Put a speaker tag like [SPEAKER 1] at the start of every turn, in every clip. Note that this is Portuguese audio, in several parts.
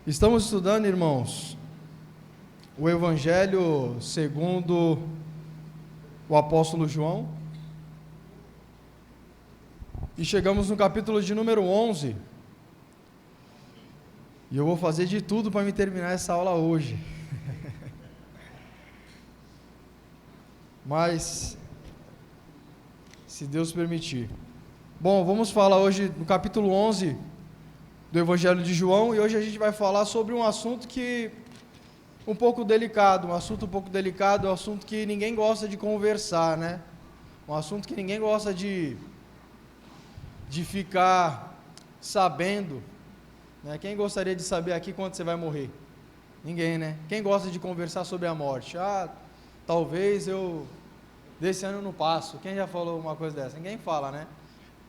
[SPEAKER 1] Estamos estudando, irmãos, o Evangelho segundo o apóstolo João, e chegamos no capítulo de número 11, e eu vou fazer de tudo para me terminar essa aula hoje, mas, se Deus permitir. Bom, vamos falar hoje no capítulo 11 do Evangelho de João, e hoje a gente vai falar sobre um assunto um assunto um pouco delicado, é um assunto que ninguém gosta de conversar, né? Um assunto que ninguém gosta de ficar sabendo, né? Quem gostaria de saber aqui quando você vai morrer? Ninguém, né? Quem gosta de conversar sobre a morte? Talvez eu desse ano não passo. Quem já falou uma coisa dessa? Ninguém fala, né?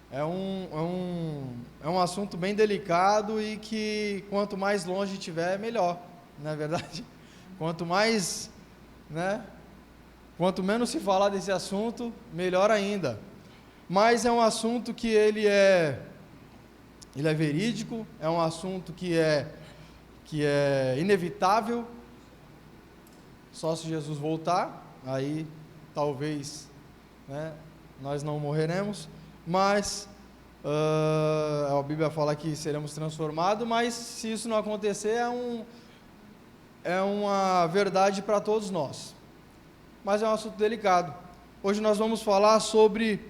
[SPEAKER 1] É um assunto bem delicado e que quanto mais longe tiver, melhor, não é verdade? Quanto mais, né? Quanto menos se falar desse assunto, melhor ainda. Mas é um assunto que ele é verídico, é um assunto que é inevitável, só se Jesus voltar, aí talvez, né, nós não morreremos. Mas a Bíblia fala que seremos transformados, mas se isso não acontecer, é uma verdade para todos nós. Mas é um assunto delicado. Hoje nós vamos falar sobre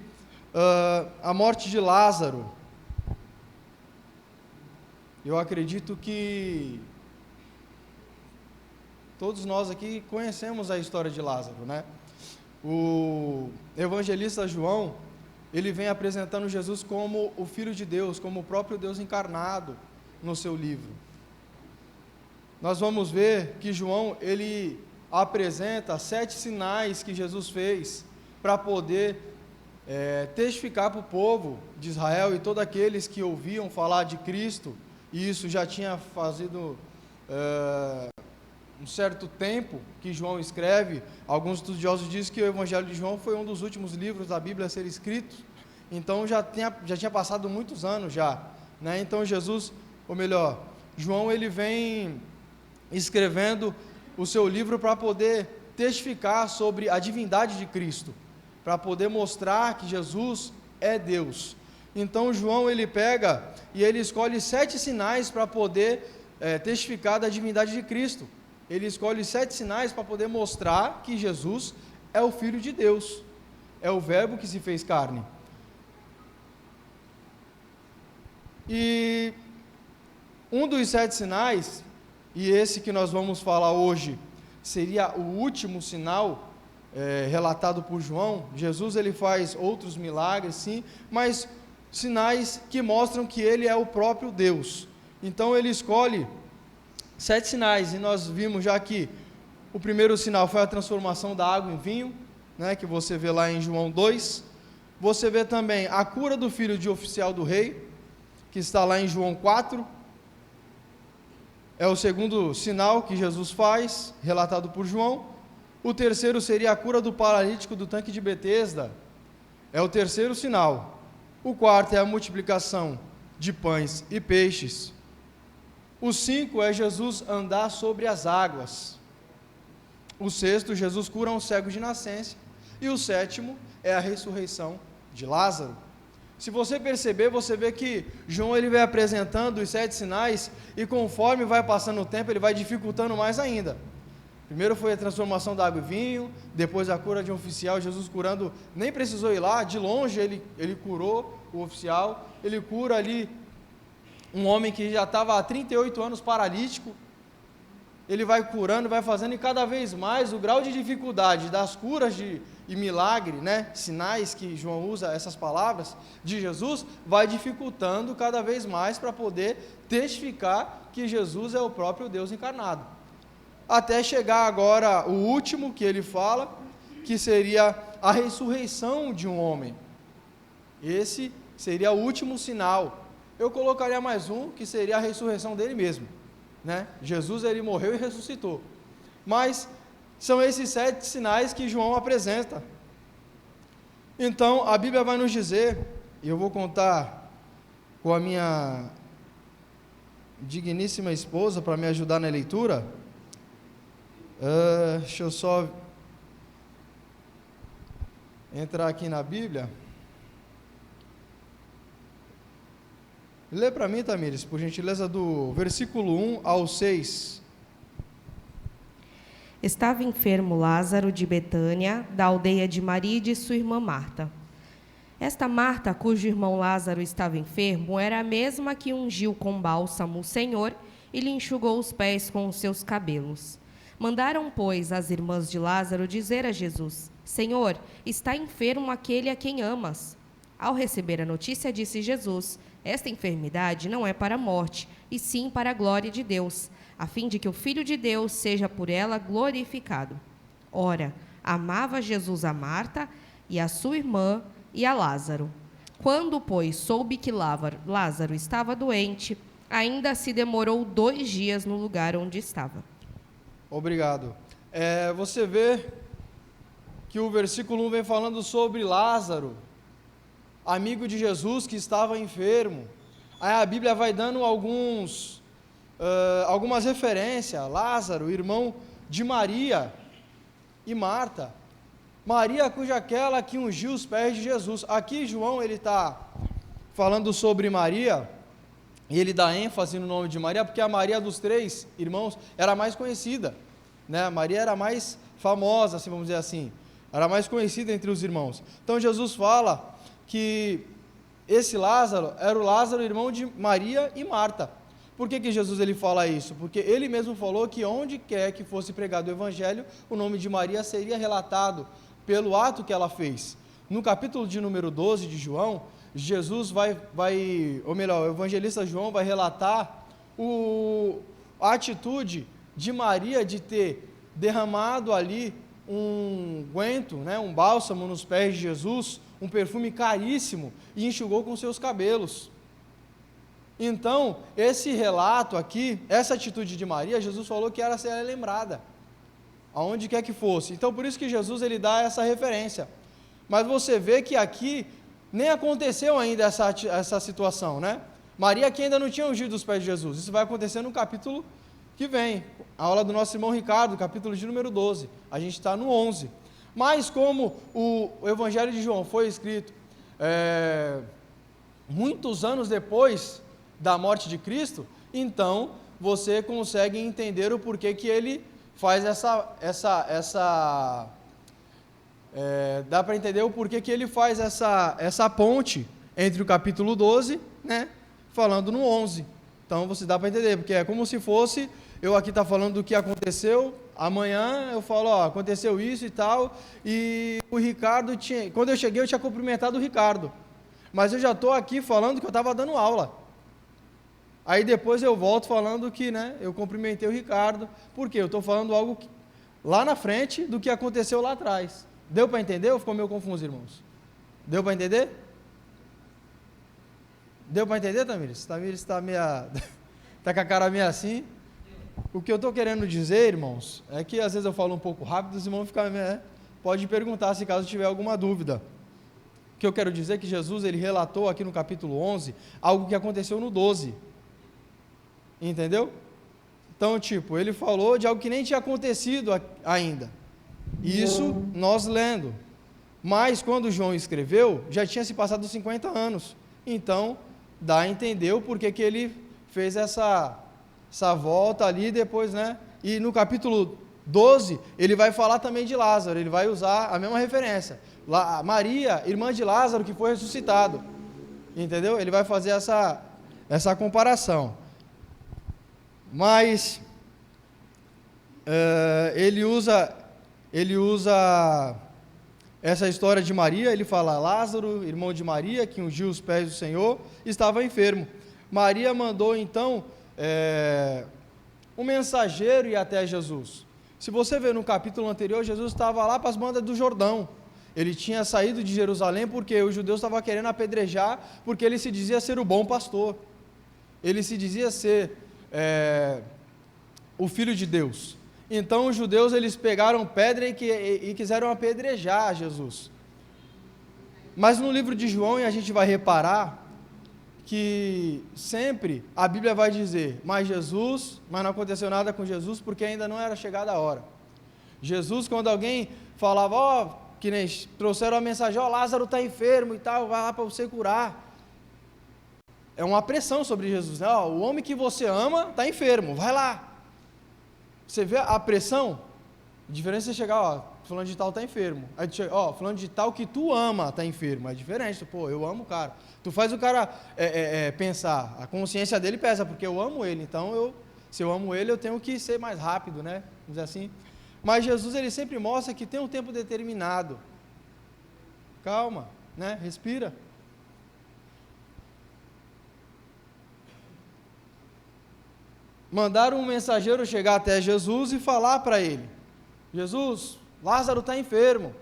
[SPEAKER 1] a morte de Lázaro. Eu acredito que todos nós aqui conhecemos a história de Lázaro, né? O evangelista João, ele vem apresentando Jesus como o Filho de Deus, como o próprio Deus encarnado no seu livro. Nós vamos ver que João, ele apresenta 7 sinais que Jesus fez para poder testificar para o povo de Israel e todos aqueles que ouviam falar de Cristo, e isso já tinha fazido um certo tempo que João escreve. Alguns estudiosos dizem que o Evangelho de João foi um dos últimos livros da Bíblia a ser escritos, então já tinha passado muitos anos já, né? Então João, ele vem escrevendo o seu livro para poder testificar sobre a divindade de Cristo, para poder mostrar que Jesus é Deus. Então João, ele pega e ele escolhe 7 sinais para poder testificar da divindade de Cristo. Ele escolhe 7 sinais para poder mostrar que Jesus é o Filho de Deus, é o Verbo que se fez carne. E um dos 7 sinais, e esse que nós vamos falar hoje, seria o último sinal relatado por João. Jesus, ele faz outros milagres, sim, mas sinais que mostram que ele é o próprio Deus. Então ele escolhe 7 sinais, e nós vimos já que o primeiro sinal foi a transformação da água em vinho, né, que você vê lá em João 2. Você vê também a cura do filho de oficial do rei, que está lá em João 4. É o segundo sinal que Jesus faz, relatado por João. O terceiro seria a cura do paralítico do tanque de Betesda, é o terceiro sinal. O quarto é a multiplicação de pães e peixes. O 5 é Jesus andar sobre as águas. O 6, Jesus cura um cego de nascença. E o 7 é a ressurreição de Lázaro. Se você perceber, você vê que João, ele vai apresentando os 7 sinais, e conforme vai passando o tempo, ele vai dificultando mais ainda. Primeiro foi a transformação da água em vinho, depois a cura de um oficial. Jesus curando, nem precisou ir lá, de longe ele curou o oficial. Ele cura ali um homem que já estava há 38 anos paralítico. Ele vai curando, vai fazendo, e cada vez mais o grau de dificuldade das curas e milagre, né, sinais que João usa, essas palavras de Jesus, vai dificultando cada vez mais para poder testificar que Jesus é o próprio Deus encarnado. Até chegar agora o último que ele fala, que seria a ressurreição de um homem. Esse seria o último sinal. Eu colocaria mais um, que seria a ressurreição dele mesmo, né? Jesus, ele morreu e ressuscitou. Mas são esses 7 sinais que João apresenta. Então a Bíblia vai nos dizer, e eu vou contar com a minha digníssima esposa para me ajudar na leitura. Deixa eu só entrar aqui na Bíblia. Lê para mim, Tamires, por gentileza, do versículo 1 ao 6.
[SPEAKER 2] Estava enfermo Lázaro de Betânia, da aldeia de Maria e de sua irmã Marta. Esta Marta, cujo irmão Lázaro estava enfermo, era a mesma que ungiu com bálsamo o Senhor e lhe enxugou os pés com os seus cabelos. Mandaram, pois, as irmãs de Lázaro dizer a Jesus: Senhor, está enfermo aquele a quem amas. Ao receber a notícia, disse Jesus: Esta enfermidade não é para a morte, e sim para a glória de Deus, a fim de que o Filho de Deus seja por ela glorificado. Ora, amava Jesus a Marta e a sua irmã e a Lázaro. Quando, pois, soube que Lázaro estava doente, ainda se demorou 2 dias no lugar onde estava.
[SPEAKER 1] Obrigado. Você vê que o versículo 1 vem falando sobre Lázaro, amigo de Jesus que estava enfermo. Aí a Bíblia vai dando algumas referências. Lázaro, irmão de Maria e Marta. Maria, cuja aquela que ungiu os pés de Jesus. Aqui João, ele está falando sobre Maria, e ele dá ênfase no nome de Maria, porque a Maria dos 3 irmãos era mais conhecida, né? Maria era mais famosa, assim, vamos dizer assim, era mais conhecida entre os irmãos. Então Jesus fala que esse Lázaro era o Lázaro, irmão de Maria e Marta. Por que Jesus ele fala isso? Porque ele mesmo falou que onde quer que fosse pregado o evangelho, o nome de Maria seria relatado pelo ato que ela fez. No capítulo de número 12 de João, Jesus ou melhor, o evangelista João vai relatar a atitude de Maria de ter derramado ali um unguento, né, um bálsamo nos pés de Jesus, um perfume caríssimo, e enxugou com seus cabelos. Então, esse relato aqui, essa atitude de Maria, Jesus falou que era ser lembrada, aonde quer que fosse. Então, por isso que Jesus ele dá essa referência. Mas você vê que aqui nem aconteceu ainda essa situação, né? Maria que ainda não tinha ungido os pés de Jesus. Isso vai acontecer no capítulo que vem, a aula do nosso irmão Ricardo, capítulo de número 12. A gente está no 11. Mas como o Evangelho de João foi escrito muitos anos depois da morte de Cristo, então você consegue entender o porquê que ele faz dá para entender o porquê que ele faz essa ponte entre o capítulo 12, né, falando no 11. Então você dá para entender, porque é como se fosse, eu aqui está falando do que aconteceu, amanhã eu falo, aconteceu isso e tal, e o Ricardo quando eu cheguei eu tinha cumprimentado o Ricardo, mas eu já estou aqui falando que eu estava dando aula. Aí depois eu volto falando que, né, eu cumprimentei o Ricardo, porque eu estou falando algo lá na frente do que aconteceu lá atrás. Deu para entender ou ficou meio confuso, irmãos? Deu para entender? Deu para entender, Tamires? Tamires está tá com a cara meio assim. O que eu estou querendo dizer, irmãos, é que às vezes eu falo um pouco rápido, os irmãos ficam, pode perguntar se caso tiver alguma dúvida. O que eu quero dizer é que Jesus ele relatou aqui no capítulo 11 algo que aconteceu no 12. Entendeu? Então, ele falou de algo que nem tinha acontecido ainda. Isso nós lendo. Mas quando João escreveu, já tinha se passado 50 anos. Então, dá a entender o porquê que ele fez essa volta ali depois, né? E no capítulo 12, ele vai falar também de Lázaro, ele vai usar a mesma referência. Maria, irmã de Lázaro, que foi ressuscitado. Entendeu? Ele vai fazer essa comparação. Mas ele usa essa história de Maria, ele fala, Lázaro, irmão de Maria, que ungiu os pés do Senhor, estava enfermo. Maria mandou então um mensageiro ir até Jesus. Se você ver no capítulo anterior, Jesus estava lá para as bandas do Jordão. Ele tinha saído de Jerusalém porque os judeus estavam querendo apedrejar, porque ele se dizia ser o bom pastor. Ele se dizia ser o Filho de Deus. Então os judeus eles pegaram pedra e quiseram apedrejar Jesus. Mas no livro de João, e a gente vai reparar que sempre a Bíblia vai dizer, mas não aconteceu nada com Jesus porque ainda não era chegada a hora. Jesus, quando alguém falava, que nem trouxeram a mensagem, Lázaro está enfermo e tal, vai lá para você curar. É uma pressão sobre Jesus, né? O homem que você ama está enfermo, vai lá. Você vê a pressão? A diferença é chegar, fulano de tal está enfermo. Aí fulano de tal que tu ama está enfermo. É diferente, eu amo o cara. Tu faz o cara pensar, a consciência dele pesa, porque eu amo ele, então se eu amo ele, eu tenho que ser mais rápido, né? Vamos dizer assim. Mas Jesus, ele sempre mostra que tem um tempo determinado. Calma, né? Respira. Mandaram um mensageiro chegar até Jesus e falar para ele, Jesus, Lázaro está enfermo.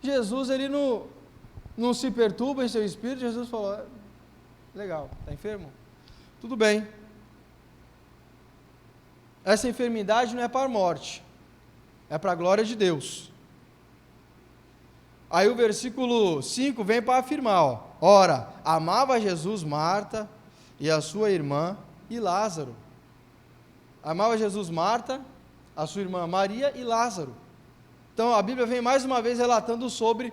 [SPEAKER 1] Jesus, ele não se perturba em seu espírito. Jesus falou, legal, está enfermo? Tudo bem. Essa enfermidade não é para a morte, é para a glória de Deus. Aí o versículo 5 vem para afirmar, ora, amava Jesus Marta e a sua irmã e Lázaro. Amava Jesus Marta, a sua irmã Maria e Lázaro. Então a Bíblia vem mais uma vez relatando sobre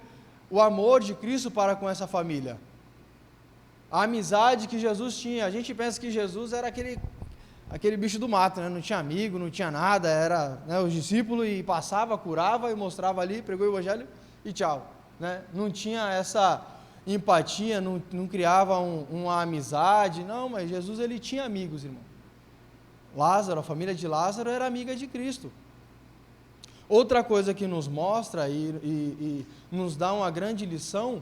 [SPEAKER 1] o amor de Cristo para com essa família. A amizade que Jesus tinha. A gente pensa que Jesus era aquele bicho do mato, né? Não tinha amigo, não tinha nada, era, né, os discípulos e passava, curava e mostrava ali, pregou o evangelho e tchau. Né? Não tinha essa empatia, não criava uma amizade, não, mas Jesus, ele tinha amigos, irmão. Lázaro, a família de Lázaro era amiga de Cristo. Outra coisa que nos mostra e nos dá uma grande lição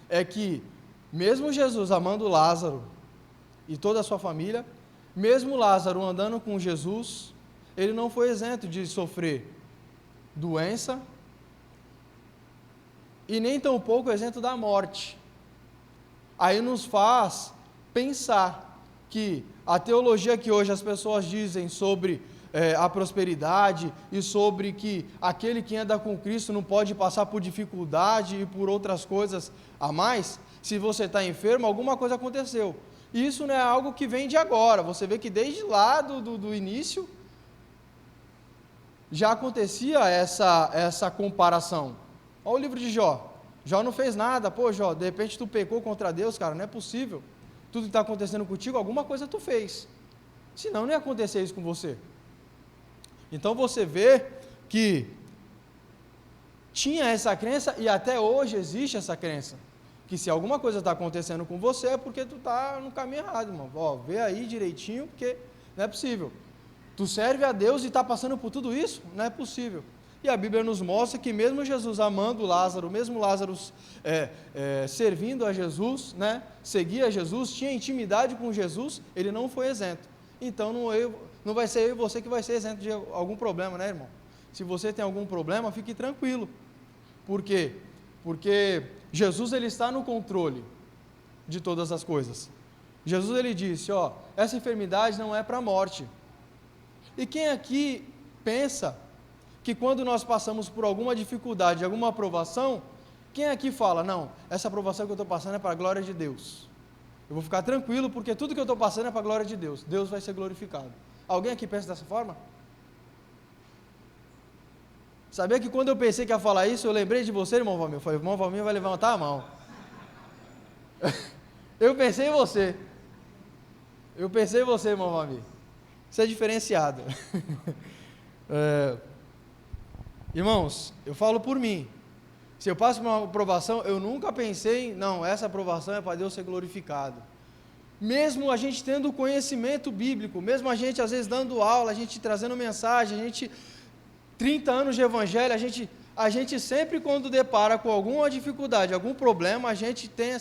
[SPEAKER 1] é que, mesmo Jesus amando Lázaro e toda a sua família, mesmo Lázaro andando com Jesus, ele não foi isento de sofrer doença e nem tampouco isento da morte. Aí nos faz pensar que a teologia que hoje as pessoas dizem sobre a prosperidade e sobre que aquele que anda com Cristo não pode passar por dificuldade e por outras coisas a mais, se você está enfermo, alguma coisa aconteceu. E isso não é algo que vem de agora, você vê que desde lá do início já acontecia essa comparação. Olha o livro de Jó. Jó não fez nada, Jó, de repente tu pecou contra Deus, cara, não é possível. Tudo que está acontecendo contigo, alguma coisa tu fez. Senão não ia acontecer isso com você. Então você vê que tinha essa crença e até hoje existe essa crença. Que se alguma coisa está acontecendo com você é porque tu está no caminho errado, irmão. Vê aí direitinho, porque não é possível. Tu serve a Deus e está passando por tudo isso? Não é possível. E a Bíblia nos mostra que mesmo Jesus amando Lázaro, mesmo Lázaro servindo a Jesus, né, seguia Jesus, tinha intimidade com Jesus, ele não foi isento. Então não vai ser eu e você que vai ser isento de algum problema, né, irmão? Se você tem algum problema, fique tranquilo. Por quê? Porque Jesus, ele está no controle de todas as coisas. Jesus, ele disse, essa enfermidade não é para a morte. E quem aqui pensa que quando nós passamos por alguma dificuldade, alguma aprovação, quem aqui fala, não, essa aprovação que eu estou passando é para a glória de Deus. Eu vou ficar tranquilo porque tudo que eu estou passando é para a glória de Deus. Deus vai ser glorificado. Alguém aqui pensa dessa forma? Sabia que quando eu pensei que ia falar isso, eu lembrei de você, irmão Valmir. Eu falei, irmão Valmir vai levantar a mão. Eu pensei em você. Irmão Valmir. Isso é diferenciado. Irmãos, eu falo por mim. Se eu passo por uma aprovação, eu nunca pensei, não, essa aprovação é para Deus ser glorificado. Mesmo a gente tendo conhecimento bíblico, mesmo a gente às vezes dando aula, a gente trazendo mensagem, a gente 30 anos de evangelho, a gente sempre quando depara com alguma dificuldade, algum problema, a gente tem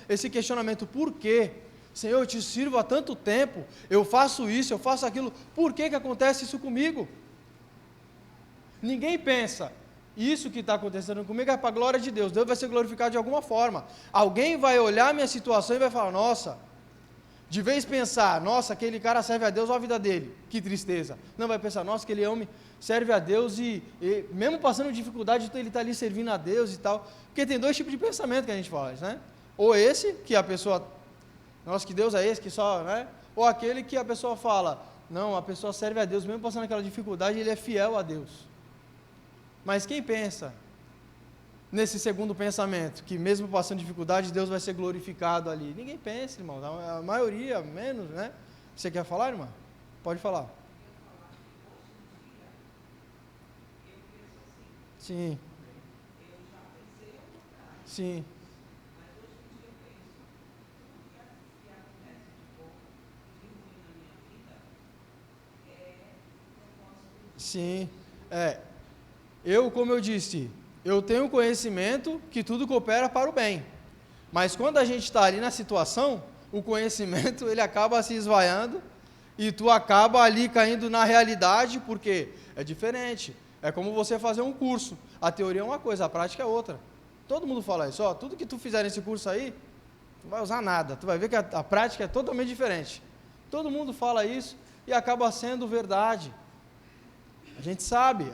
[SPEAKER 1] esse questionamento, por quê? Senhor, eu te sirvo há tanto tempo, eu faço isso, eu faço aquilo, por que acontece isso comigo? Ninguém pensa, isso que está acontecendo comigo é para a glória de Deus, Deus vai ser glorificado de alguma forma. Alguém vai olhar a minha situação e vai falar, nossa, de vez pensar, nossa, aquele cara serve a Deus, olha a vida dele, que tristeza. Não, vai pensar, nossa, aquele homem serve a Deus e mesmo passando dificuldade, ele está ali servindo a Deus e tal. Porque tem dois tipos de pensamento que a gente faz, né? Ou esse, que a pessoa Nossa, que Deus é esse que só, né? Ou aquele que a pessoa fala, não, a pessoa serve a Deus, mesmo passando aquela dificuldade, ele é fiel a Deus. Mas quem pensa nesse segundo pensamento, que mesmo passando dificuldade, Deus vai ser glorificado ali? Ninguém pensa, irmão, a maioria, menos, né? Você quer falar, irmã? Pode falar. Sim. Sim. Sim. Como eu disse, eu tenho conhecimento que tudo coopera para o bem. Mas quando a gente está ali na situação, o conhecimento ele acaba se esvaiando e tu acaba ali caindo na realidade, porque é diferente. É como você fazer um curso. A teoria é uma coisa, a prática é outra. Todo mundo fala isso, ó, tudo que tu fizer nesse curso aí, tu não vai usar nada. Tu vai ver que a prática é totalmente diferente. Todo mundo fala isso e acaba sendo verdade. A gente sabe,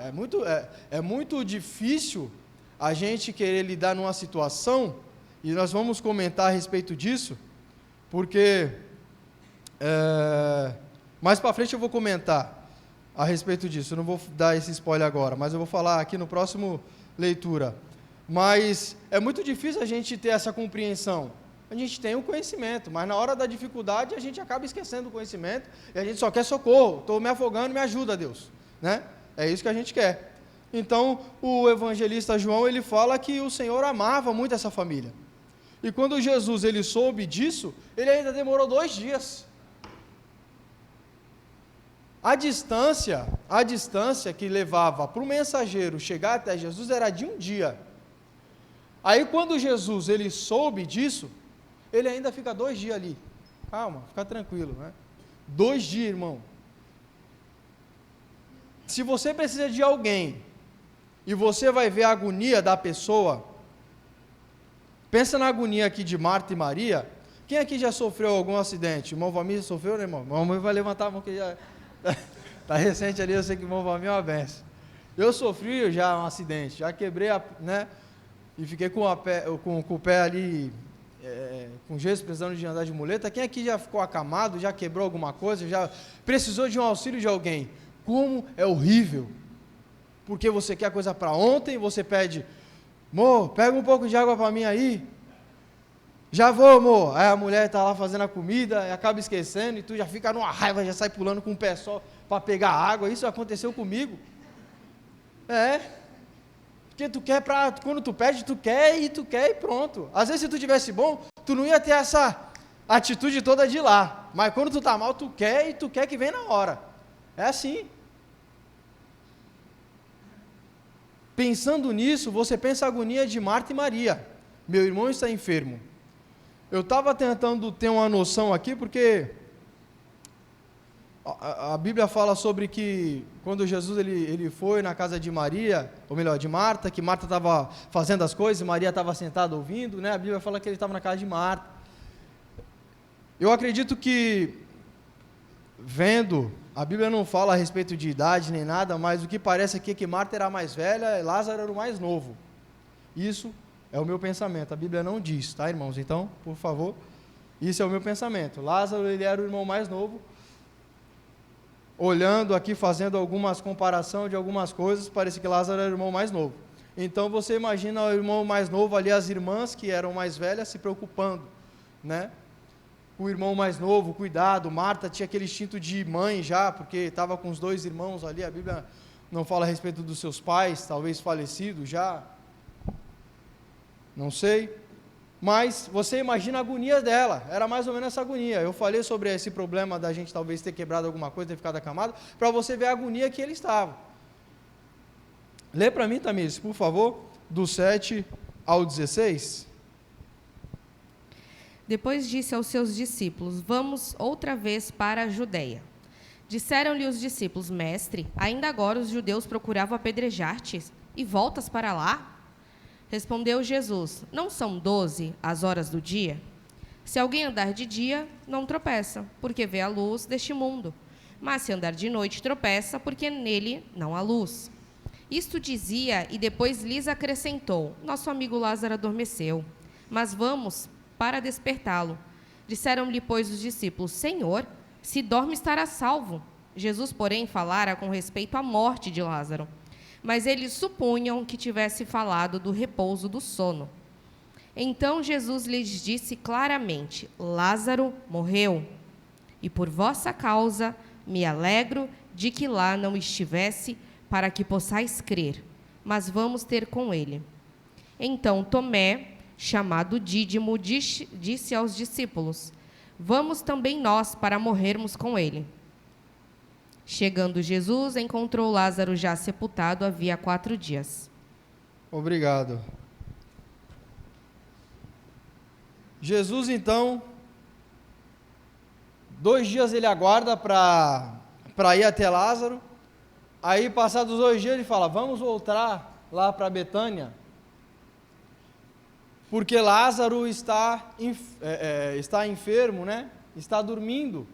[SPEAKER 1] é muito difícil a gente querer lidar numa situação, e nós vamos comentar a respeito disso, porque mais para frente eu vou comentar a respeito disso, eu não vou dar esse spoiler agora, mas eu vou falar aqui no próximo leitura. Mas é muito difícil a gente ter essa compreensão. A gente tem o conhecimento, mas na hora da dificuldade a gente acaba esquecendo o conhecimento e a gente só quer socorro, estou me afogando, me ajuda, Deus, né? É isso que a gente quer. Então, o evangelista João, ele fala que o Senhor amava muito essa família. E quando Jesus, ele soube disso, ele ainda demorou 2 dias. A distância que levava para o mensageiro chegar até Jesus era de 1 dia. Aí, quando Jesus, ele soube disso, ele ainda fica 2 dias ali. Calma, fica tranquilo, né? 2 dias, irmão. Se você precisa de alguém e você vai ver a agonia da pessoa, pensa na agonia aqui de Marta e Maria. Quem aqui já sofreu algum acidente? O irmão Valmir sofreu, né, irmão? O irmão vai levantar a mão que já está recente ali, eu sei que o irmão Valmir é uma benção. Eu sofri já um acidente, já quebrei, né, e fiquei com o pé ali, com gesso, precisando de andar de muleta. Quem aqui já ficou acamado, já quebrou alguma coisa, já precisou de um auxílio de alguém? Como é horrível, porque você quer coisa para ontem, você pede, amor, pega um pouco de água para mim aí, já vou, amor, aí a mulher está lá fazendo a comida, e acaba esquecendo, e tu já fica numa raiva, já sai pulando com o pé só para pegar água. Isso aconteceu comigo, porque tu quer, quando tu pede, tu quer e pronto. Às vezes se tu tivesse bom, tu não ia ter essa atitude toda de lá, mas quando tu está mal, tu quer que vem na hora, é assim. Pensando nisso, você pensa a agonia de Marta e Maria. Meu irmão está enfermo. Eu estava tentando ter uma noção aqui, porque a Bíblia fala sobre que quando Jesus ele foi na casa de Maria, ou melhor, de Marta, que Marta estava fazendo as coisas e Maria estava sentada ouvindo, né? A Bíblia fala que ele estava na casa de Marta. Eu acredito que, vendo, a Bíblia não fala a respeito de idade nem nada, mas o que parece aqui é que Marta era a mais velha e Lázaro era o mais novo. Isso é o meu pensamento, a Bíblia não diz, tá, irmãos? Então, por favor, isso é o meu pensamento. Lázaro, ele era o irmão mais novo. Olhando aqui, fazendo algumas comparações de algumas coisas, parece que Lázaro era o irmão mais novo. Então, você imagina o irmão mais novo ali, as irmãs que eram mais velhas se preocupando, né? O irmão mais novo, cuidado. Marta tinha aquele instinto de mãe já, porque estava com os 2 irmãos ali. A Bíblia não fala a respeito dos seus pais, talvez falecidos já, não sei, mas você imagina a agonia dela, era mais ou menos essa agonia. Eu falei sobre esse problema da gente talvez ter quebrado alguma coisa, ter ficado acamado, para você ver a agonia que ele estava. Lê para mim, Tamires, por favor, do 7 ao 16.
[SPEAKER 2] Depois disse aos seus discípulos, vamos outra vez para a Judeia. Disseram-lhe os discípulos, mestre, ainda agora os judeus procuravam apedrejar-te, e voltas para lá? Respondeu Jesus, não são 12 as horas do dia? Se alguém andar de dia, não tropeça, porque vê a luz deste mundo. Mas se andar de noite, tropeça, porque nele não há luz. Isto dizia, e depois lhes acrescentou, nosso amigo Lázaro adormeceu, mas vamos para despertá-lo. Disseram-lhe, pois, os discípulos: Senhor, se dorme, estará salvo. Jesus, porém, falara com respeito à morte de Lázaro. Mas eles supunham que tivesse falado do repouso do sono. Então Jesus lhes disse claramente: Lázaro morreu, e por vossa causa me alegro de que lá não estivesse, para que possais crer. Mas vamos ter com ele. Então Tomé, chamado Dídimo, disse aos discípulos: Vamos também nós para morrermos com ele. Chegando Jesus, encontrou Lázaro já sepultado havia 4 dias.
[SPEAKER 1] Obrigado. Jesus, então, 2 dias ele aguarda para ir até Lázaro. Aí, passados 2 dias, ele fala: vamos voltar lá para Betânia, porque Lázaro está enfermo, né? Está dormindo.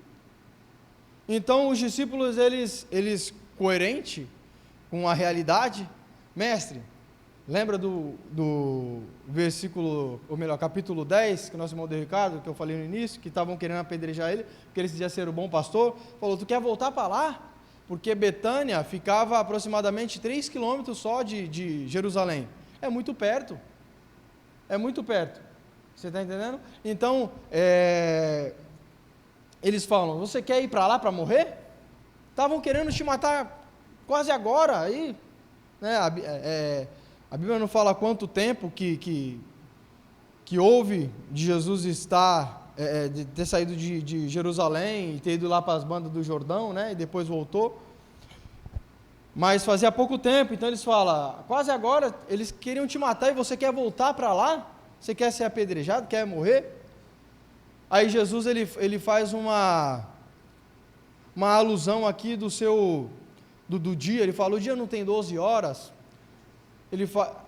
[SPEAKER 1] Então, os discípulos, eles coerente com a realidade, mestre, lembra do versículo, ou melhor, capítulo 10, que nosso irmão de Ricardo, que eu falei no início, que estavam querendo apedrejar ele, porque ele dizia ser o bom pastor, falou: tu quer voltar para lá? Porque Betânia ficava aproximadamente 3 quilômetros só de Jerusalém. É muito perto. É muito perto. Você está entendendo? Então, eles falam: você quer ir para lá para morrer? Estavam querendo te matar quase agora. Aí, né, a Bíblia não fala quanto tempo que houve de Jesus de ter saído de Jerusalém e ter ido lá para as bandas do Jordão, né, e depois voltou. Mas fazia pouco tempo. Então eles falam: quase agora eles queriam te matar e você quer voltar para lá? Você quer ser apedrejado? Quer morrer? Aí Jesus ele faz uma alusão aqui do dia. Ele fala: o dia não tem 12 horas.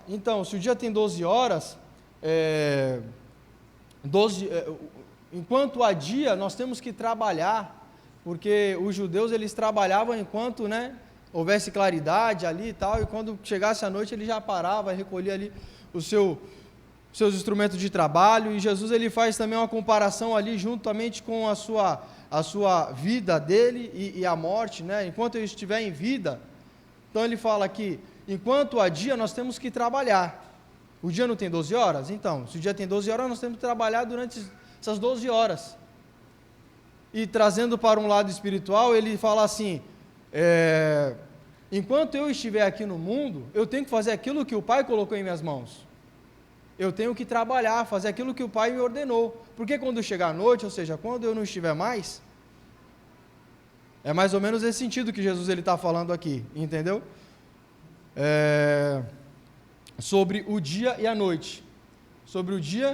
[SPEAKER 1] Então, se o dia tem 12 horas, enquanto há dia, nós temos que trabalhar, porque os judeus eles trabalhavam enquanto, né, houvesse claridade ali e tal, e quando chegasse a noite ele já parava e recolhia ali seus instrumentos de trabalho. E Jesus ele faz também uma comparação ali juntamente com a sua vida dele e a morte, né? Enquanto ele estiver em vida, então ele fala que enquanto há dia nós temos que trabalhar. O dia não tem 12 horas? Então, se o dia tem 12 horas, nós temos que trabalhar durante essas 12 horas. E trazendo para um lado espiritual, ele fala assim: enquanto eu estiver aqui no mundo, eu tenho que fazer aquilo que o Pai colocou em minhas mãos. Eu tenho que trabalhar, fazer aquilo que o Pai me ordenou. Porque quando chegar a noite, ou seja, quando eu não estiver mais, é mais ou menos esse sentido que Jesus está falando aqui, entendeu? Sobre o dia e a noite. Sobre o dia,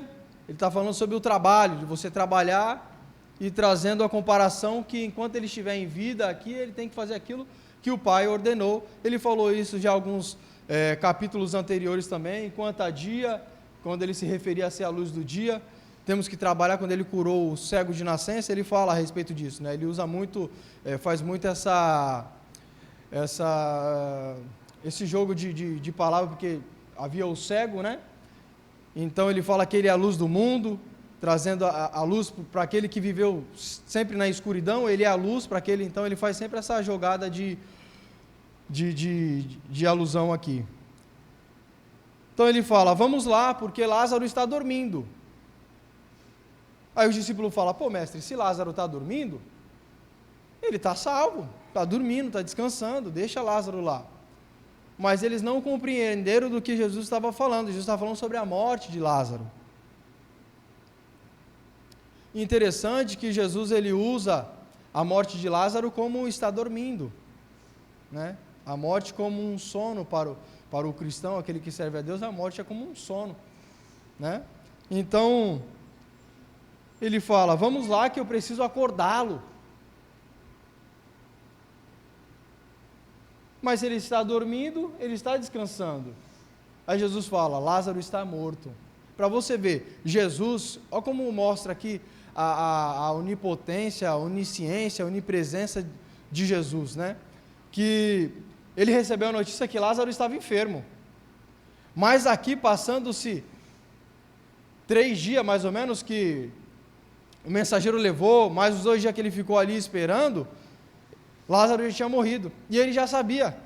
[SPEAKER 1] ele está falando sobre o trabalho, de você trabalhar, e trazendo a comparação que enquanto ele estiver em vida aqui, ele tem que fazer aquilo que o Pai ordenou. Ele falou isso já alguns capítulos anteriores também. Enquanto há dia, quando ele se referia a ser a luz do dia, temos que trabalhar. Quando ele curou o cego de nascença, ele fala a respeito disso, né? Ele usa muito, faz muito esse jogo de palavra, porque havia o cego, né? Então ele fala que ele é a luz do mundo, trazendo a luz para aquele que viveu sempre na escuridão. Ele é a luz para aquele. Então ele faz sempre essa jogada de alusão aqui. Então ele fala: vamos lá, porque Lázaro está dormindo. Aí o discípulo fala: pô, mestre, se Lázaro está dormindo, ele está salvo, está dormindo, está descansando, deixa Lázaro lá. Mas eles não compreenderam do que Jesus estava falando. Jesus estava falando sobre a morte de Lázaro. Interessante que Jesus ele usa a morte de Lázaro como está dormindo, né? A morte como um sono para o cristão, aquele que serve a Deus. A morte é como um sono, né? Então ele fala: vamos lá que eu preciso acordá-lo. Mas ele está dormindo, ele está descansando. Aí Jesus fala: Lázaro está morto. Para você ver, Jesus, olha como mostra aqui a onipotência, a onisciência, a onipresença de Jesus, né? Que ele recebeu a notícia que Lázaro estava enfermo. Mas aqui, passando-se 3 dias mais ou menos, que o mensageiro levou, mais os 2 dias que ele ficou ali esperando, Lázaro já tinha morrido, e ele já sabia.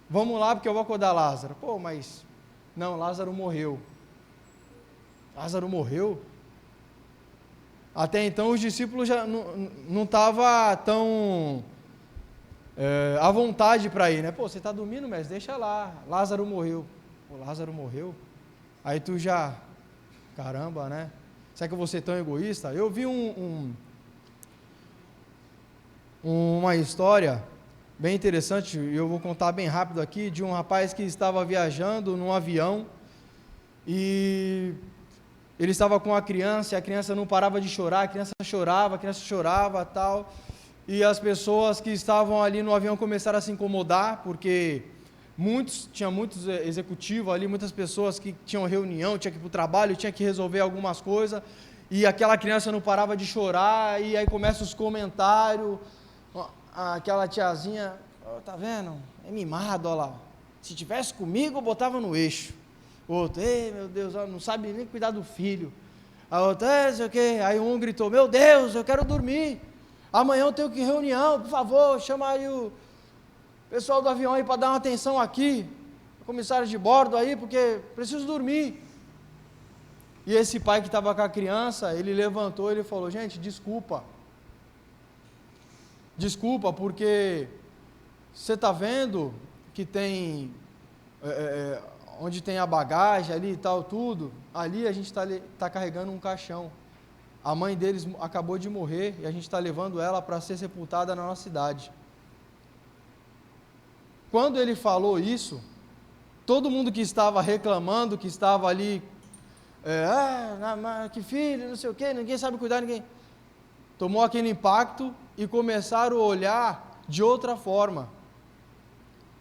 [SPEAKER 1] Vamos lá porque eu vou acordar Lázaro. Pô, mas não, Lázaro morreu. Lázaro morreu? Até então os discípulos já não estavam tão à vontade para ir, né? Pô, você está dormindo, mestre? Deixa lá, Lázaro morreu. Pô, Lázaro morreu? Aí tu já, caramba, né? Será que eu vou ser tão egoísta? Eu vi uma história bem interessante, e eu vou contar bem rápido aqui, de um rapaz que estava viajando num avião, e ele estava com a criança, e a criança não parava de chorar, a criança chorava, tal, e as pessoas que estavam ali no avião começaram a se incomodar, porque tinha muitos executivos ali, muitas pessoas que tinham reunião, tinha que ir para o trabalho, tinha que resolver algumas coisas, e aquela criança não parava de chorar, e aí começam os comentários, aquela tiazinha, oh, tá vendo, é mimado, olha lá, se tivesse comigo eu botava no eixo. Outro, ei, meu Deus, não sabe nem cuidar do filho. A outra, sei o quê. Aí um gritou, meu Deus, eu quero dormir. Amanhã eu tenho que ir em reunião, por favor, chama aí o pessoal do avião aí para dar uma atenção aqui, o comissário de bordo aí, porque preciso dormir. E esse pai que estava com a criança, ele levantou, ele falou, gente, desculpa, porque você está vendo que tem... onde tem a bagagem ali e tal, tudo, ali a gente está carregando um caixão. A mãe deles acabou de morrer e a gente está levando ela para ser sepultada na nossa cidade. Quando ele falou isso, todo mundo que estava reclamando, que estava ali, que filho, não sei o quê, ninguém sabe cuidar, tomou aquele impacto e começaram a olhar de outra forma.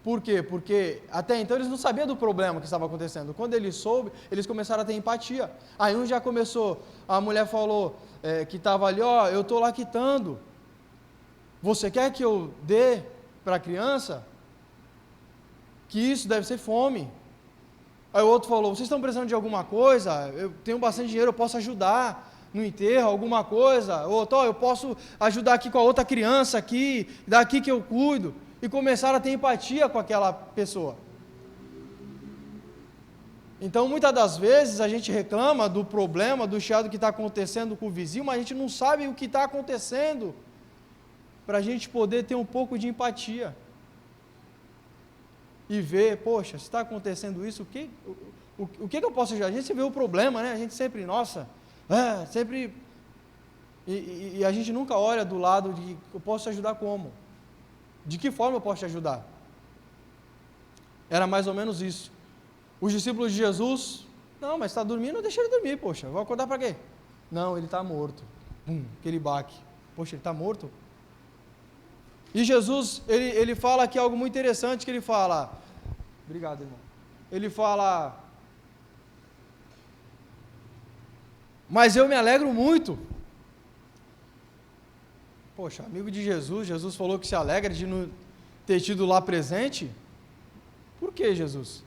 [SPEAKER 1] Por quê? Porque até então eles não sabiam do problema que estava acontecendo. Quando eles soube, eles começaram a ter empatia. Aí um já começou, a mulher falou que estava ali, eu estou lá quitando. Você quer que eu dê para a criança? Que isso deve ser fome. Aí o outro falou, vocês estão precisando de alguma coisa? Eu tenho bastante dinheiro, eu posso ajudar no enterro, alguma coisa. Outro, eu posso ajudar aqui com a outra criança aqui, daqui que eu cuido. E começaram a ter empatia com aquela pessoa. Então, muitas das vezes, a gente reclama do problema, do chiado que está acontecendo com o vizinho, mas a gente não sabe o que está acontecendo, para a gente poder ter um pouco de empatia. E ver, poxa, se está acontecendo isso, o que eu posso ajudar? A gente vê o problema, né? A gente sempre, sempre... E a gente nunca olha do lado de, eu posso te ajudar como? De que forma eu posso te ajudar? Era mais ou menos isso. Os discípulos de Jesus, não, mas está dormindo, deixa ele dormir, poxa, vou acordar para quê? Não, ele está morto. Aquele baque. Poxa, ele está morto? E Jesus, ele fala aqui algo muito interessante, que ele fala, obrigado, irmão. Ele fala, mas eu me alegro muito. Poxa, amigo de Jesus, Jesus falou que se alegra de não ter tido lá presente. Por que, Jesus?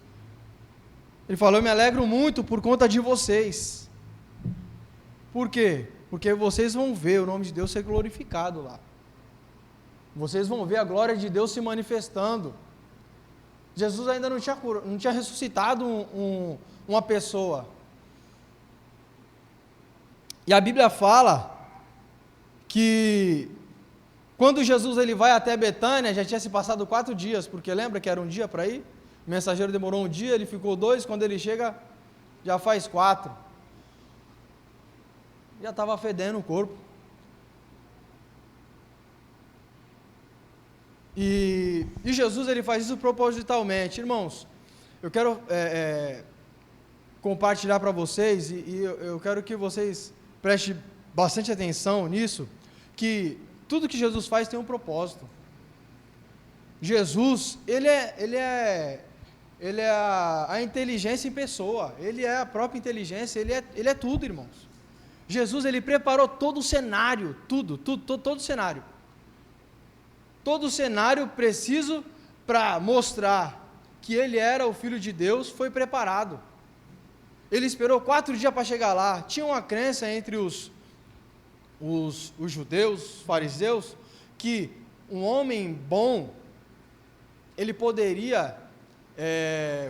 [SPEAKER 1] Ele falou, eu me alegro muito por conta de vocês. Por quê? Porque vocês vão ver o nome de Deus ser glorificado lá. Vocês vão ver a glória de Deus se manifestando. Jesus ainda não tinha ressuscitado uma pessoa. E a Bíblia fala que quando Jesus ele vai até Betânia, já tinha se passado 4 dias, porque lembra que era um dia para ir? O mensageiro demorou 1 dia, ele ficou 2, quando ele chega, já faz 4. Já estava fedendo o corpo. E Jesus ele faz isso propositalmente. Irmãos, eu quero compartilhar para vocês, e eu quero que vocês prestem bastante atenção nisso, que tudo que Jesus faz tem um propósito. Jesus, ele é a inteligência em pessoa, ele é a própria inteligência, ele é tudo, irmãos. Jesus, ele preparou todo o cenário, todo o cenário. Todo o cenário preciso para mostrar que ele era o Filho de Deus, foi preparado. Ele esperou 4 dias para chegar lá. Tinha uma crença entre os os judeus, os fariseus, que um homem bom, ele poderia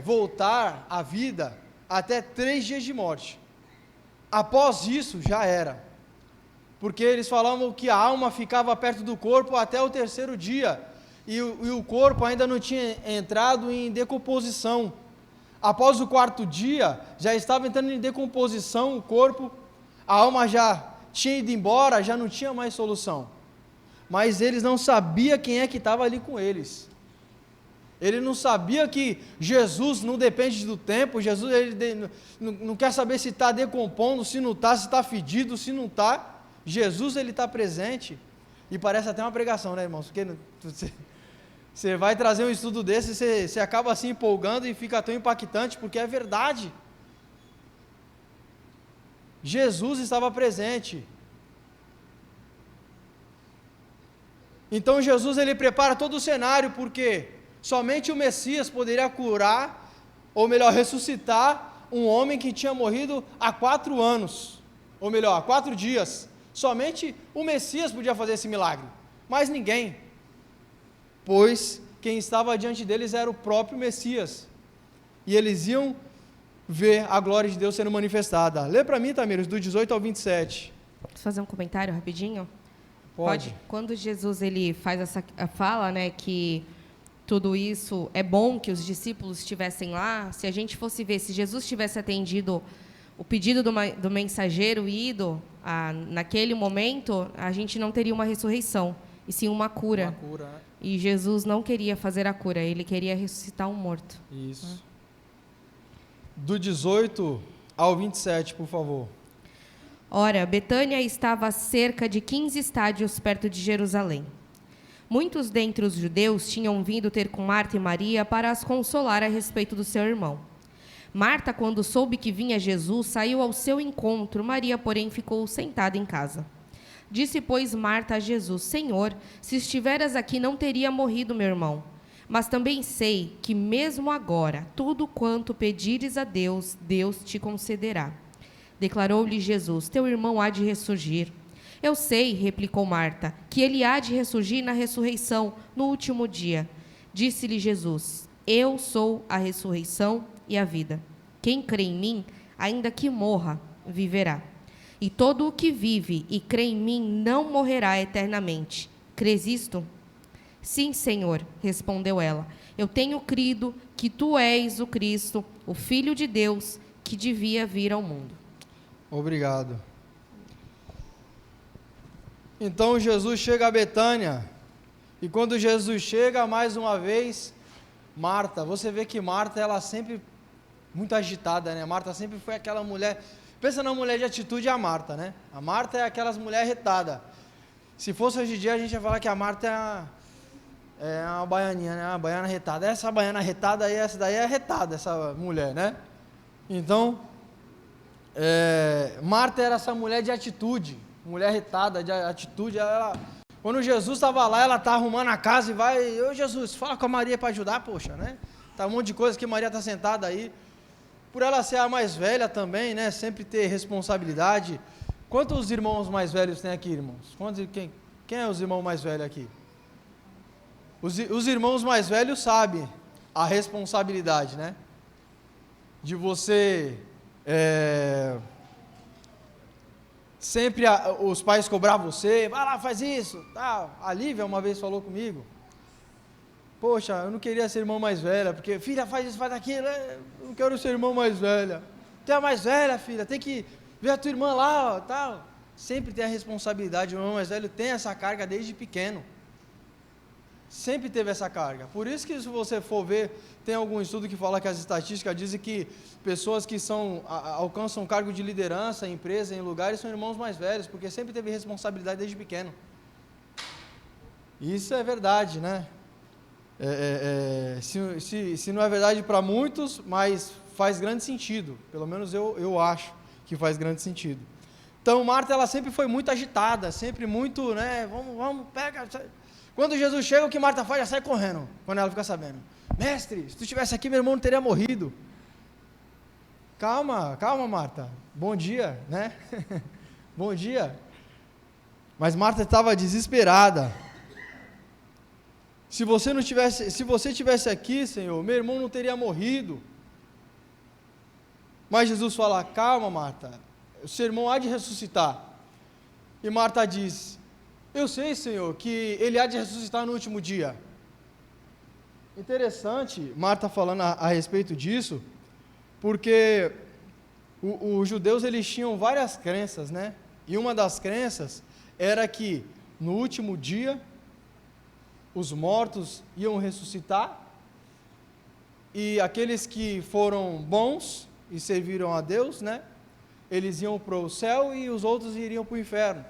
[SPEAKER 1] voltar à vida até 3 dias de morte. Após isso, já era. Porque eles falavam que a alma ficava perto do corpo até o 3º dia, e o corpo ainda não tinha entrado em decomposição. Após o 4º dia, já estava entrando em decomposição o corpo, a alma já tinha ido embora, já não tinha mais solução. Mas eles não sabiam quem é que estava ali com eles. Ele não sabia que Jesus não depende do tempo, Jesus não quer saber se está decompondo, se não está, se está fedido, se não está. Jesus, ele está presente. E parece até uma pregação, né, irmãos? Porque você vai trazer um estudo desse, você acaba se empolgando e fica tão impactante, porque é verdade. Jesus estava presente. Então Jesus, ele prepara todo o cenário, porque somente o Messias poderia curar, ou melhor, ressuscitar um homem que tinha morrido há 4 anos, ou melhor, há 4 dias. Somente o Messias podia fazer esse milagre, mais ninguém, pois quem estava diante deles era o próprio Messias, e eles iam ver a glória de Deus sendo manifestada. Lê para mim, Tamires, do 18 ao 27.
[SPEAKER 2] Posso fazer um comentário rapidinho?
[SPEAKER 1] Pode.
[SPEAKER 2] Quando Jesus ele faz essa fala, né, que tudo isso é bom que os discípulos estivessem lá, se a gente fosse ver, se Jesus tivesse atendido o pedido do mensageiro e ido naquele momento, a gente não teria uma ressurreição, e sim uma cura.
[SPEAKER 1] Uma cura, né?
[SPEAKER 2] E Jesus não queria fazer a cura, ele queria ressuscitar um morto.
[SPEAKER 1] Isso. Do 18 ao 27, por favor.
[SPEAKER 2] Ora, Betânia estava a cerca de 15 estádios perto de Jerusalém. Muitos dentre os judeus tinham vindo ter com Marta e Maria para as consolar a respeito do seu irmão. Marta, quando soube que vinha Jesus, saiu ao seu encontro, Maria, porém, ficou sentada em casa. Disse, pois, Marta a Jesus, Senhor, se estiveras aqui, não teria morrido meu irmão. Mas também sei que, mesmo agora, tudo quanto pedires a Deus, Deus te concederá. Declarou-lhe Jesus, teu irmão há de ressurgir. Eu sei, replicou Marta, que ele há de ressurgir na ressurreição, no último dia. Disse-lhe Jesus, eu sou a ressurreição e a vida. Quem crê em mim, ainda que morra, viverá. E todo o que vive e crê em mim não morrerá eternamente. Crês isto? Sim, Senhor, respondeu ela. Eu tenho crido que tu és o Cristo, o Filho de Deus, que devia vir ao mundo.
[SPEAKER 1] Obrigado. Então Jesus chega a Betânia, e quando Jesus chega, mais uma vez, Marta, você vê que Marta, ela sempre muito agitada, né? Marta sempre foi aquela mulher, pensa na mulher de atitude, a Marta, né? A Marta é aquelas mulheres retadas. Se fosse hoje em dia, a gente ia falar que a Marta é uma baianinha, né? Uma baiana retada. Essa baiana retada aí, essa daí é retada, essa mulher, né? Então, Marta era essa mulher de atitude, mulher retada, de atitude. Quando Jesus estava lá, ela está arrumando a casa e vai, ô Jesus, fala com a Maria para ajudar, poxa, né? Tá um monte de coisa que Maria está sentada aí. Por ela ser a mais velha também, né? Sempre ter responsabilidade. Quantos irmãos mais velhos tem aqui, irmãos? Quem é os irmãos mais velhos aqui? Os irmãos mais velhos sabem a responsabilidade, né? De você... sempre os pais cobrar você, vai lá, faz isso, tal. A Lívia uma vez falou comigo, poxa, eu não queria ser irmã mais velha, porque filha faz isso, faz aquilo, eu não quero ser irmã mais velha. Tu é a mais velha, filha, tem que ver a tua irmã lá, ó, tal. Sempre tem a responsabilidade, o irmão mais velho tem essa carga desde pequeno. Sempre teve essa carga. Por isso que, se você for ver, tem algum estudo que fala que as estatísticas dizem que pessoas que alcançam cargo de liderança em empresa, em lugares, são irmãos mais velhos, porque sempre teve responsabilidade desde pequeno. Isso é verdade, né? Se não é verdade para muitos, mas faz grande sentido. Pelo menos eu acho que faz grande sentido. Então, Marta, ela sempre foi muito agitada, sempre muito, né? Vamos, pega... Quando Jesus chega, o que Marta faz? Já sai correndo, quando ela fica sabendo. Mestre, se tu estivesse aqui, meu irmão não teria morrido. Calma, Marta. Bom dia, né? Bom dia. Mas Marta estava desesperada. Se você tivesse aqui, Senhor, meu irmão não teria morrido. Mas Jesus fala: calma, Marta, o seu irmão há de ressuscitar. E Marta diz: eu sei, Senhor, que ele há de ressuscitar no último dia. Interessante Marta falando a respeito disso, porque os judeus eles tinham várias crenças, né? E uma das crenças era que no último dia os mortos iam ressuscitar e aqueles que foram bons e serviram a Deus, né? Eles iam para o céu e os outros iriam para o inferno.